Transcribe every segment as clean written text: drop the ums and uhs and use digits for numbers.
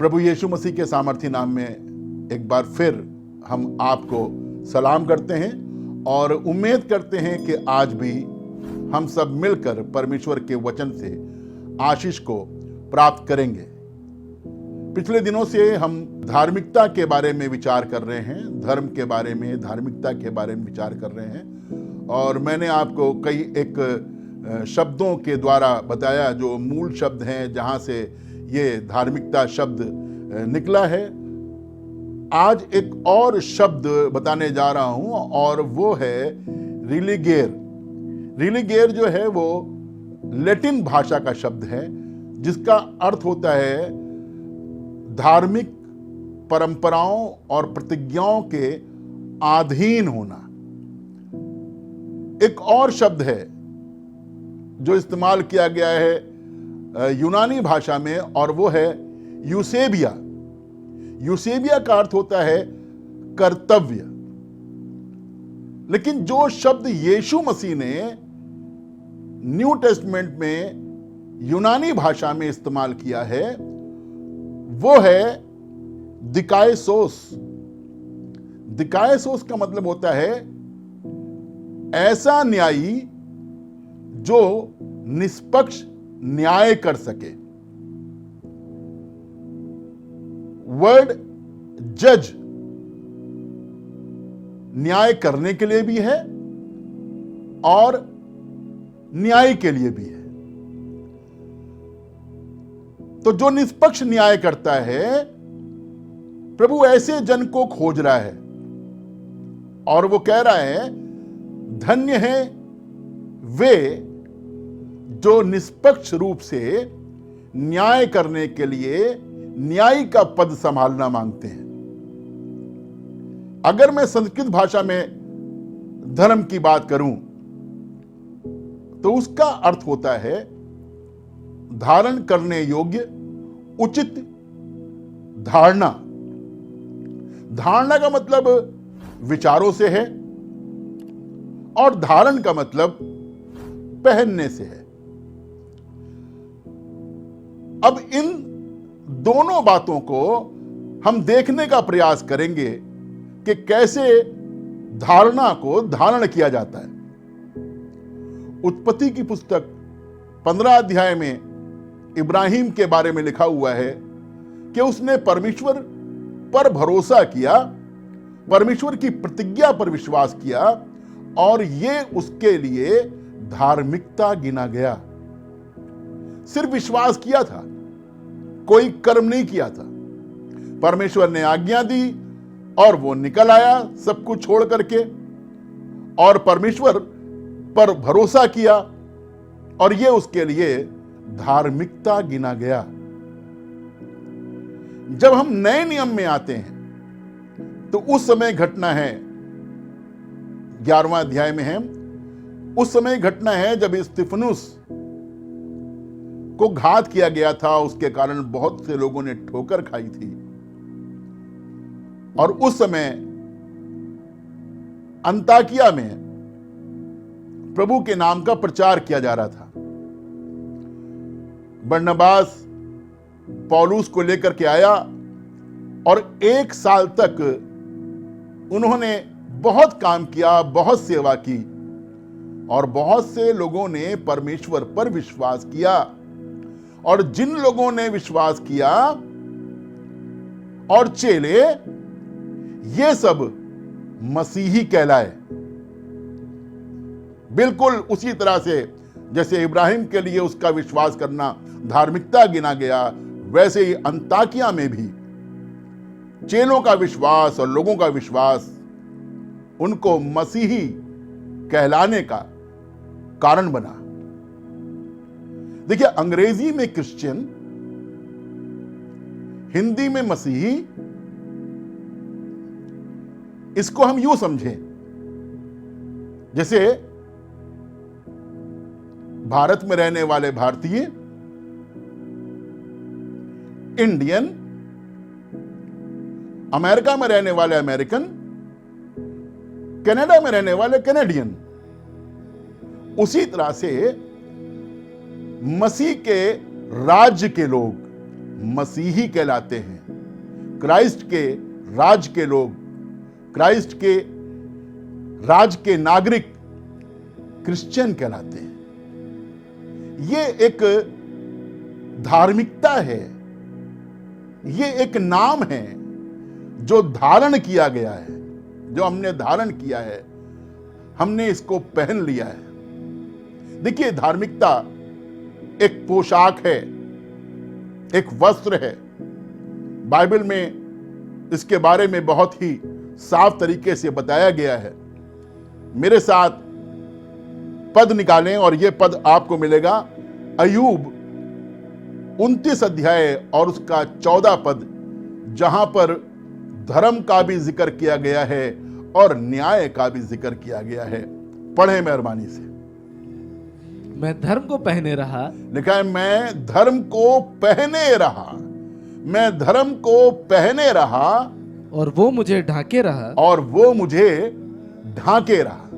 प्रभु यीशु मसीह के सामर्थी नाम में एक बार फिर हम आपको सलाम करते हैं और उम्मीद करते हैं कि आज भी हम सब मिलकर परमेश्वर के वचन से आशीष को प्राप्त करेंगे। पिछले दिनों से हम धार्मिकता के बारे में विचार कर रहे हैं, धर्म के बारे में, धार्मिकता के बारे में विचार कर रहे हैं और मैंने आपको कई एक शब्दों के द्वारा बताया जो मूल शब्द हैं जहां से ये धार्मिकता शब्द निकला है। आज एक और शब्द बताने जा रहा हूं और वो है रिलीगियर। रिलीगियर जो है वो लैटिन भाषा का शब्द है जिसका अर्थ होता है धार्मिक परंपराओं और प्रतिज्ञाओं के अधीन होना। एक और शब्द है जो इस्तेमाल किया गया है यूनानी भाषा में और वो है यूसेबिया। यूसेबिया का अर्थ होता है कर्तव्य। लेकिन जो शब्द यीशु मसीह ने न्यू टेस्टमेंट में यूनानी भाषा में इस्तेमाल किया है वो है दिकायसोस। दिकायसोस का मतलब होता है ऐसा न्यायी जो निष्पक्ष न्याय कर सके। वर्ड जज न्याय करने के लिए भी है और न्याय के लिए भी है। तो जो निष्पक्ष न्याय करता है प्रभु ऐसे जन को खोज रहा है और वो कह रहा है धन्य है वे जो निष्पक्ष रूप से न्याय करने के लिए न्यायी का पद संभालना मांगते हैं। अगर मैं संस्कृत भाषा में धर्म की बात करूं तो उसका अर्थ होता है धारण करने योग्य उचित धारणा। धारणा का मतलब विचारों से है और धारण का मतलब पहनने से है। अब इन दोनों बातों को हम देखने का प्रयास करेंगे कि कैसे धारणा को धारण किया जाता है। उत्पत्ति की पुस्तक 15 अध्याय में इब्राहिम के बारे में लिखा हुआ है कि उसने परमेश्वर पर भरोसा किया, परमेश्वर की प्रतिज्ञा पर विश्वास किया और ये उसके लिए धार्मिकता गिना गया। सिर्फ विश्वास किया था, कोई कर्म नहीं किया था। परमेश्वर ने आज्ञा दी और वो निकल आया सब कुछ छोड़ करके और परमेश्वर पर भरोसा किया और ये उसके लिए धार्मिकता गिना गया। जब हम नए नियम में आते हैं तो उस समय घटना है 11वां अध्याय में है, उस समय घटना है जब स्तिफनुस को घात किया गया था। उसके कारण बहुत से लोगों ने ठोकर खाई थी और उस समय अंताकिया में प्रभु के नाम का प्रचार किया जा रहा था। बरनबास पौलुस को लेकर के आया और 1 साल तक उन्होंने बहुत काम किया, बहुत सेवा की और बहुत से लोगों ने परमेश्वर पर विश्वास किया और जिन लोगों ने विश्वास किया और चेले ये सब मसीही कहलाए। बिल्कुल उसी तरह से जैसे इब्राहिम के लिए उसका विश्वास करना धार्मिकता गिना गया, वैसे ही अंताकिया में भी चेलों का विश्वास और लोगों का विश्वास उनको मसीही कहलाने का कारण बना। देखिए, अंग्रेजी में क्रिश्चियन, हिंदी में मसीही, इसको हम यूं समझें जैसे भारत में रहने वाले भारतीय, इंडियन, अमेरिका में रहने वाले अमेरिकन, कनाडा में रहने वाले कैनेडियन। उसी तरह से मसीह के राज्य के लोग, मसीही कहलाते हैं, क्राइस्ट के राज के लोग, क्राइस्ट के राज के नागरिक क्रिश्चियन कहलाते हैं। ये एक धार्मिकता है, ये एक नाम है जो धारण किया गया है, जो हमने धारण किया है, हमने इसको पहन लिया है। देखिए, धार्मिकता एक पोशाक है, एक वस्त्र है। बाइबल में इसके बारे में बहुत ही साफ तरीके से बताया गया है। मेरे साथ पद निकालें और यह पद आपको मिलेगा अय्यूब 29 अध्याय और उसका 14 पद, जहां पर धर्म का भी जिक्र किया गया है और न्याय का भी जिक्र किया गया है। पढ़ें मेहरबानी से। मैं धर्म को पहने रहा, लिखा है, मैं धर्म को पहने रहा, मैं धर्म को पहने रहा और वो मुझे ढाके रहा, और वो मुझे ढाके रहा।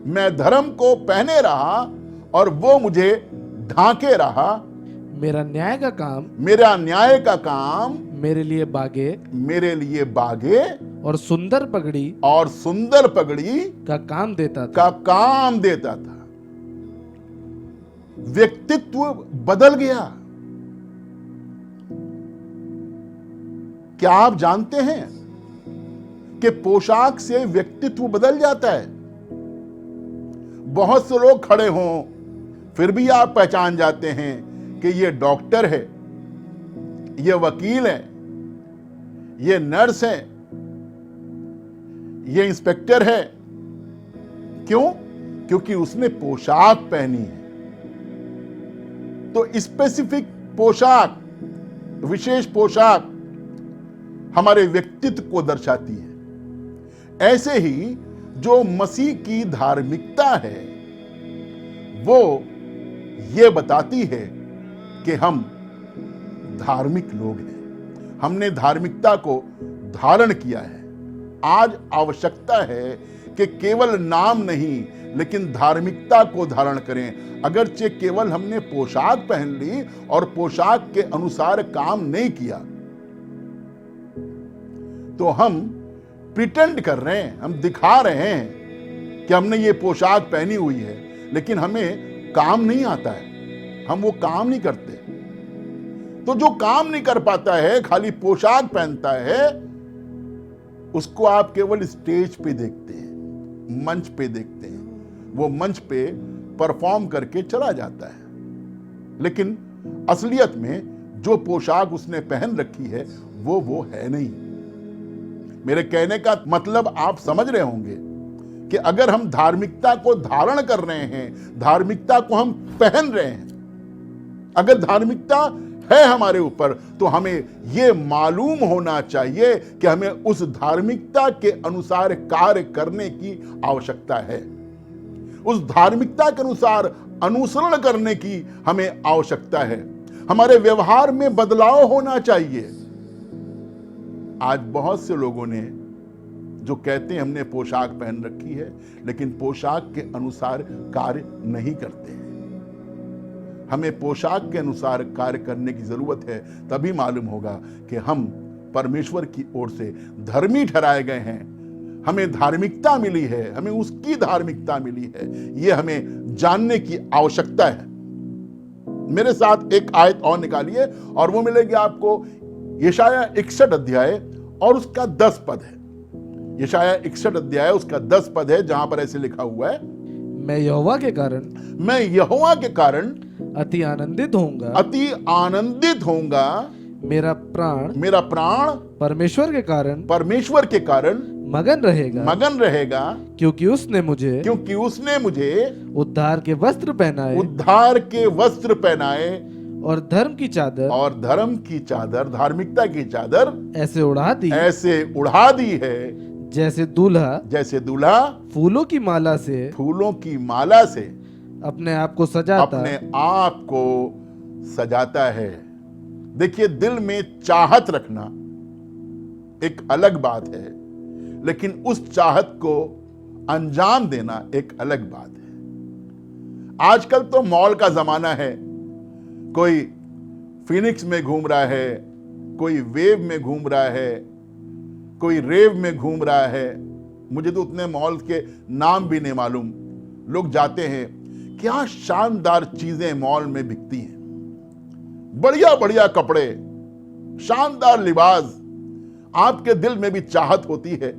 मैं धर्म को पहने रहा और वो मुझे ढाके रहा। मेरा न्याय का काम, मेरा न्याय का काम मेरे लिए बागे, मेरे लिए बागे और सुंदर पगड़ी और सुंदर पगड़ी का काम देता था। का काम देता था। व्यक्तित्व बदल गया। क्या आप जानते हैं कि पोशाक से व्यक्तित्व बदल जाता है? बहुत से लोग खड़े हों फिर भी आप पहचान जाते हैं कि ये डॉक्टर है, ये वकील है, ये नर्स है, ये इंस्पेक्टर है। क्यों? क्योंकि उसने पोशाक पहनी है। तो स्पेसिफिक पोशाक, विशेष पोशाक हमारे व्यक्तित्व को दर्शाती है। ऐसे ही जो मसीह की धार्मिकता है वो ये बताती है कि हम धार्मिक लोग हैं। हमने धार्मिकता को धारण किया है। आज आवश्यकता है कि केवल नाम नहीं लेकिन धार्मिकता को धारण करें। अगरचे केवल हमने पोशाक पहन ली और पोशाक के अनुसार काम नहीं किया तो हम प्रिटेंड कर रहे हैं, हम दिखा रहे हैं कि हमने ये पोशाक पहनी हुई है, लेकिन हमें काम नहीं आता है, हम वो काम नहीं करते। तो जो काम नहीं कर पाता है, खाली पोशाक पहनता है, उसको आप केवल स्टेज पे देखते हैं, मंच पे देखते हैं। वो मंच पे परफॉर्म करके चला जाता है, लेकिन असलियत में जो पोशाक उसने पहन रखी है वो है नहीं। मेरे कहने का मतलब आप समझ रहे होंगे कि अगर हम धार्मिकता को धारण कर रहे हैं, धार्मिकता को हम पहन रहे हैं, अगर धार्मिकता है हमारे ऊपर, तो हमें यह मालूम होना चाहिए कि हमें उस धार्मिकता के अनुसार कार्य करने की आवश्यकता है। उस धार्मिकता के अनुसार अनुसरण करने की हमें आवश्यकता है। हमारे व्यवहार में बदलाव होना चाहिए। आज बहुत से लोगों ने जो कहते हैं हमने पोशाक पहन रखी है, लेकिन पोशाक के अनुसार कार्य नहीं करते हैं। हमें पोशाक के अनुसार कार्य करने की जरूरत है, तभी मालूम होगा कि हम परमेश्वर की ओर से धर्मी ठहराए गए हैं। हमें धार्मिकता मिली है, हमें उसकी धार्मिकता मिली है, यह हमें जानने की आवश्यकता है। मेरे साथ एक आयत और निकालिए और वो मिलेगी आपको यशाया 61 अध्याय और उसका 10 पद है। यशाया 61 अध्याय उसका 10 पद है, जहां पर ऐसे लिखा हुआ है, मैं यहोवा के कारण अति आनंदित होऊंगा, मेरा प्राण परमेश्वर के कारण मगन रहेगा, क्योंकि उसने मुझे उद्धार के वस्त्र पहनाए और धर्म की चादर, धार्मिकता की चादर ऐसे उड़ा दी है, जैसे दूल्हा फूलों की माला से अपने आप को सजाता है। देखिए, दिल में चाहत रखना एक अलग बात है, लेकिन उस चाहत को अंजाम देना एक अलग बात है। आजकल तो मॉल का जमाना है, कोई फिनिक्स में घूम रहा है, कोई वेव में घूम रहा है, कोई रेव में घूम रहा है, मुझे तो उतने मॉल के नाम भी नहीं मालूम। लोग जाते हैं, क्या शानदार चीजें मॉल में बिकती हैं, बढ़िया बढ़िया कपड़े, शानदार लिबास। आपके दिल में भी चाहत होती है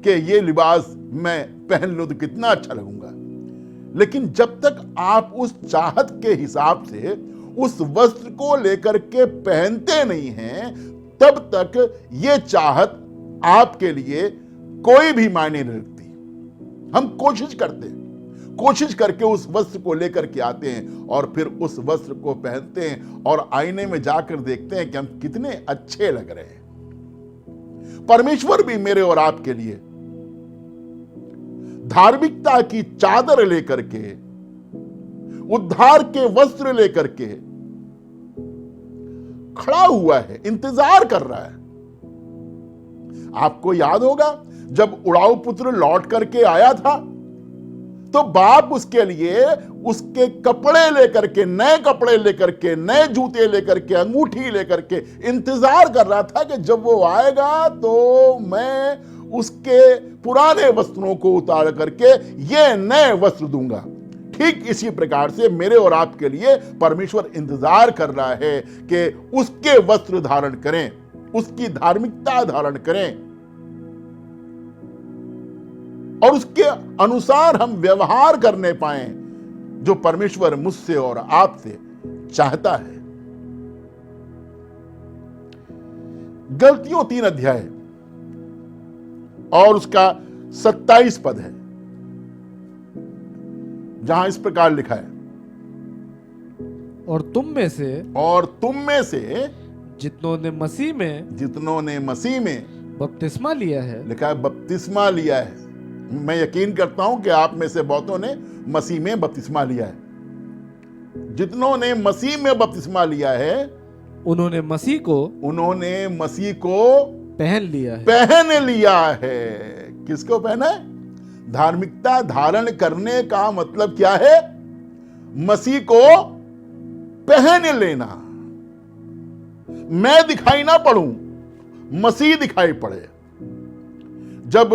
कि ये लिबास मैं पहन लूं तो कितना अच्छा लगूंगा। लेकिन जब तक आप उस चाहत के हिसाब से उस वस्त्र को लेकर के पहनते नहीं हैं, तब तक ये चाहत आपके लिए कोई भी मायने नहीं रखती। हम कोशिश करते हैं, कोशिश करके उस वस्त्र को लेकर के आते हैं और फिर उस वस्त्र को पहनते हैं और आईने में जाकर देखते हैं कि हम कितने अच्छे लग रहे हैं। परमेश्वर भी मेरे और आपके लिए धार्मिकता की चादर लेकर के, उद्धार के वस्त्र लेकर के खड़ा हुआ है, इंतजार कर रहा है। आपको याद होगा जब उड़ाऊ पुत्र लौट करके आया था तो बाप उसके लिए उसके कपड़े लेकर के, नए कपड़े लेकर के, नए जूते लेकर के, अंगूठी लेकर के इंतजार कर रहा था कि जब वो आएगा तो मैं उसके पुराने वस्त्रों को उतार करके ये नए वस्त्र दूंगा। ठीक इसी प्रकार से मेरे और आपके लिए परमेश्वर इंतजार कर रहा है कि उसके वस्त्र धारण करें, उसकी धार्मिकता धारण करें और उसके अनुसार हम व्यवहार करने पाएं जो परमेश्वर मुझसे और आपसे चाहता है। गलतियों 3 अध्याय और उसका 27 पद है, जहां इस प्रकार लिखा है, और तुम में से जितनों ने मसीह में बपतिस्मा लिया है, लिखा है बपतिस्मा लिया है। मैं यकीन करता हूं कि आप में से बहुतों ने मसीह में बपतिस्मा लिया है। जितनों ने मसीह में बपतिस्मा लिया है उन्होंने मसीह को पहन लिया है। किसको पहना है? धार्मिकता धारण करने का मतलब क्या है? मसीह को पहन लेना। मैं दिखाई ना पड़ूं, मसीह दिखाई पड़े। जब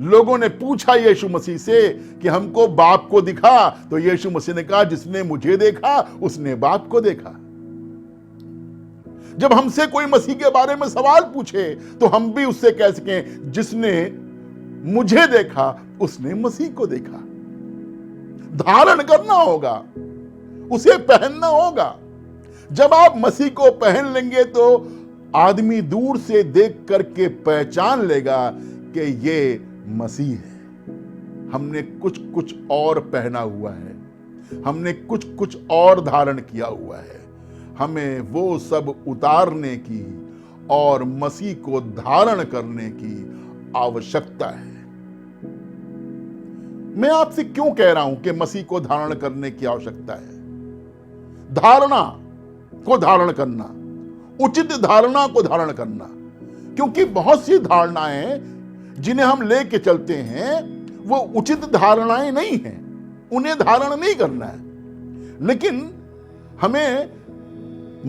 लोगों ने पूछा यीशु मसीह से कि हमको बाप को दिखा, तो यीशु मसीह ने कहा जिसने मुझे देखा उसने बाप को देखा। जब हमसे कोई मसीह के बारे में सवाल पूछे तो हम भी उससे कह सकें जिसने मुझे देखा उसने मसीह को देखा। धारण करना होगा, उसे पहनना होगा। जब आप मसीह को पहन लेंगे तो आदमी दूर से देख करके पहचान लेगा कि ये मसीह है। हमने कुछ कुछ और पहना हुआ है, हमने कुछ कुछ और धारण किया हुआ है। हमें वो सब उतारने की और मसीह को धारण करने की आवश्यकता है। मैं आपसे क्यों कह रहा हूं कि मसीह को धारण करने की आवश्यकता है? धारणा को धारण करना, उचित धारणा को धारण करना, क्योंकि बहुत सी धारणाएं जिन्हें हम लेके चलते हैं वो उचित धारणाएं नहीं हैं, उन्हें धारण नहीं करना है। लेकिन हमें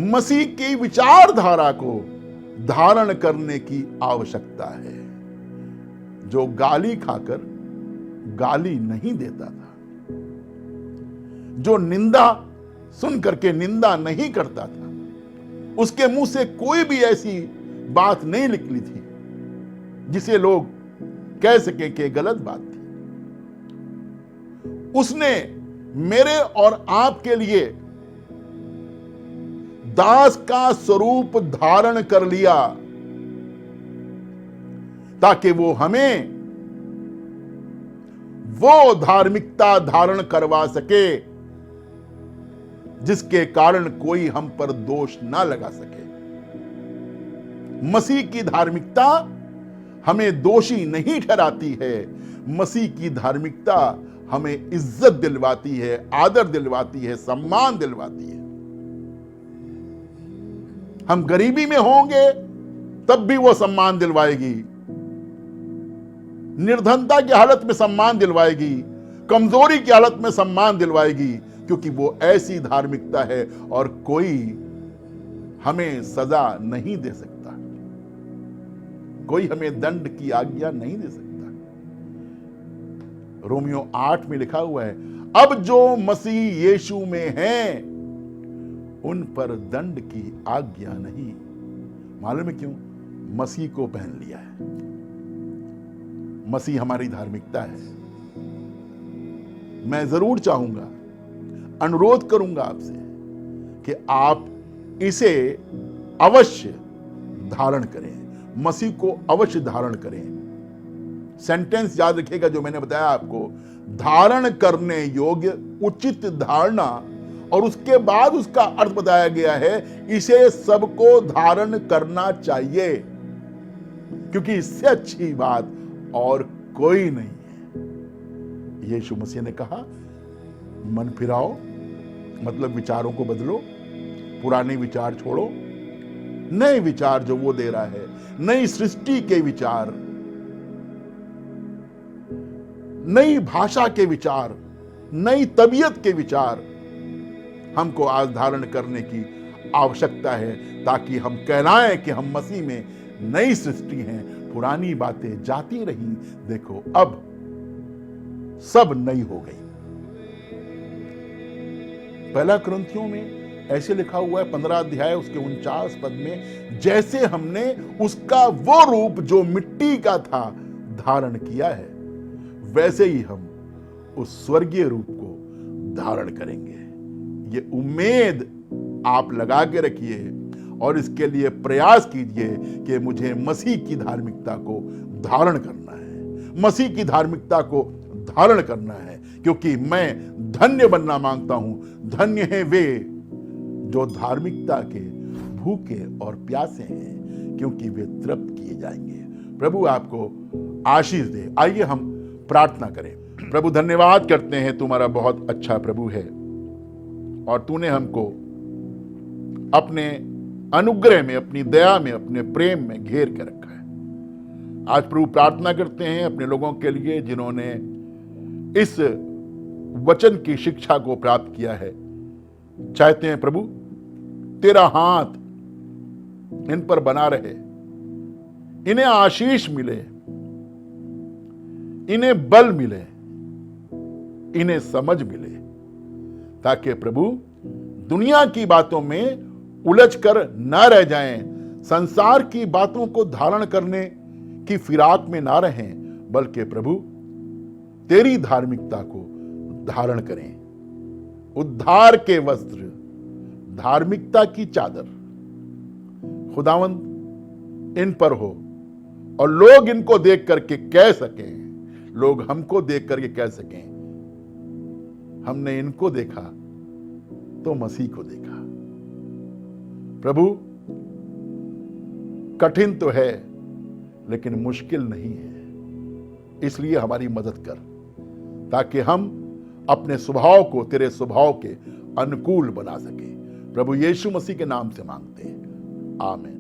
मसीह की विचारधारा को धारण करने की आवश्यकता है। जो गाली खाकर गाली नहीं देता था, जो निंदा सुन करके निंदा नहीं करता था, उसके मुंह से कोई भी ऐसी बात नहीं निकली थी जिसे लोग कह सके कि गलत बात थी। उसने मेरे और आपके लिए दास का स्वरूप धारण कर लिया ताकि वो हमें वो धार्मिकता धारण करवा सके जिसके कारण कोई हम पर दोष ना लगा सके। मसीह की धार्मिकता हमें दोषी नहीं ठहराती है। मसीह की धार्मिकता हमें इज्जत दिलवाती है, आदर दिलवाती है, सम्मान दिलवाती है। हम गरीबी में होंगे तब भी वो सम्मान दिलवाएगी, निर्धनता की हालत में सम्मान दिलवाएगी, कमजोरी की हालत में सम्मान दिलवाएगी, क्योंकि वो ऐसी धार्मिकता है और कोई हमें सजा नहीं दे सकता, कोई हमें दंड की आज्ञा नहीं दे सकता। रोमियो 8 में लिखा हुआ है, अब जो मसीह यीशु में हैं उन पर दंड की आज्ञा नहीं। मालूम है क्यों? मसीह को पहन लिया है। मसीह हमारी धार्मिकता है। मैं जरूर चाहूंगा, अनुरोध करूंगा आपसे कि आप इसे अवश्य धारण करें, मसीह को अवश्य धारण करें। सेंटेंस याद रखिएगा जो मैंने बताया आपको, धारण करने योग्य उचित धारणा, और उसके बाद उसका अर्थ बताया गया है, इसे सबको धारण करना चाहिए, क्योंकि इससे अच्छी बात और कोई नहीं है। यीशु मसीह ने कहा, मन फिराओ, मतलब विचारों को बदलो, पुराने विचार छोड़ो, नए विचार जो वो दे रहा है, नई सृष्टि के विचार, नई भाषा के विचार, नई तबीयत के विचार हमको आज धारण करने की आवश्यकता है, ताकि हम कहलाएं कि हम मसीह में नई सृष्टि हैं। पुरानी बातें जाती रही, देखो अब सब नई हो गई। पहला कुरिन्थियों में ऐसे लिखा हुआ है 15 अध्याय उसके 49 पद में, जैसे हमने उसका वो रूप जो मिट्टी का था धारण किया है, वैसे ही हम उस स्वर्गीय रूप को धारण करेंगे। ये उम्मीद आप लगा के रखिए और इसके लिए प्रयास कीजिए कि मुझे मसीह की धार्मिकता को धारण करना है, मसीह की धार्मिकता को धारण करना है, क्योंकि मैं धन्य बनना मांगता हूं। धन्य है वे जो धार्मिकता के भूखे और प्यासे हैं, क्योंकि वे तृप्त किए जाएंगे। प्रभु आपको आशीष दे। आइए हम प्रार्थना करें। प्रभु धन्यवाद करते हैं, तुम्हारा बहुत अच्छा प्रभु है और तूने हमको अपने अनुग्रह में, अपनी दया में, अपने प्रेम में घेर के रखा है। आज प्रभु प्रार्थना करते हैं अपने लोगों के लिए जिन्होंने इस वचन की शिक्षा को प्राप्त किया है। चाहते हैं प्रभु तेरा हाथ इन पर बना रहे, इन्हें आशीष मिले, इन्हें बल मिले, इन्हें समझ मिले, ताकि प्रभु दुनिया की बातों में उलझकर न रह जाएं, संसार की बातों को धारण करने की फिराक में ना रहें, बल्कि प्रभु तेरी धार्मिकता को धारण करें। उद्धार के वस्त्र, धार्मिकता की चादर खुदावंद इन पर हो और लोग इनको देख करके कह सकें, लोग हमको देख करके कह सकें, हमने इनको देखा तो मसीह को देखा। प्रभु कठिन तो है लेकिन मुश्किल नहीं है, इसलिए हमारी मदद कर, ताकि हम अपने स्वभाव को तेरे स्वभाव के अनुकूल बना सके। प्रभु यीशु मसीह के नाम से मांगते हैं, आमीन।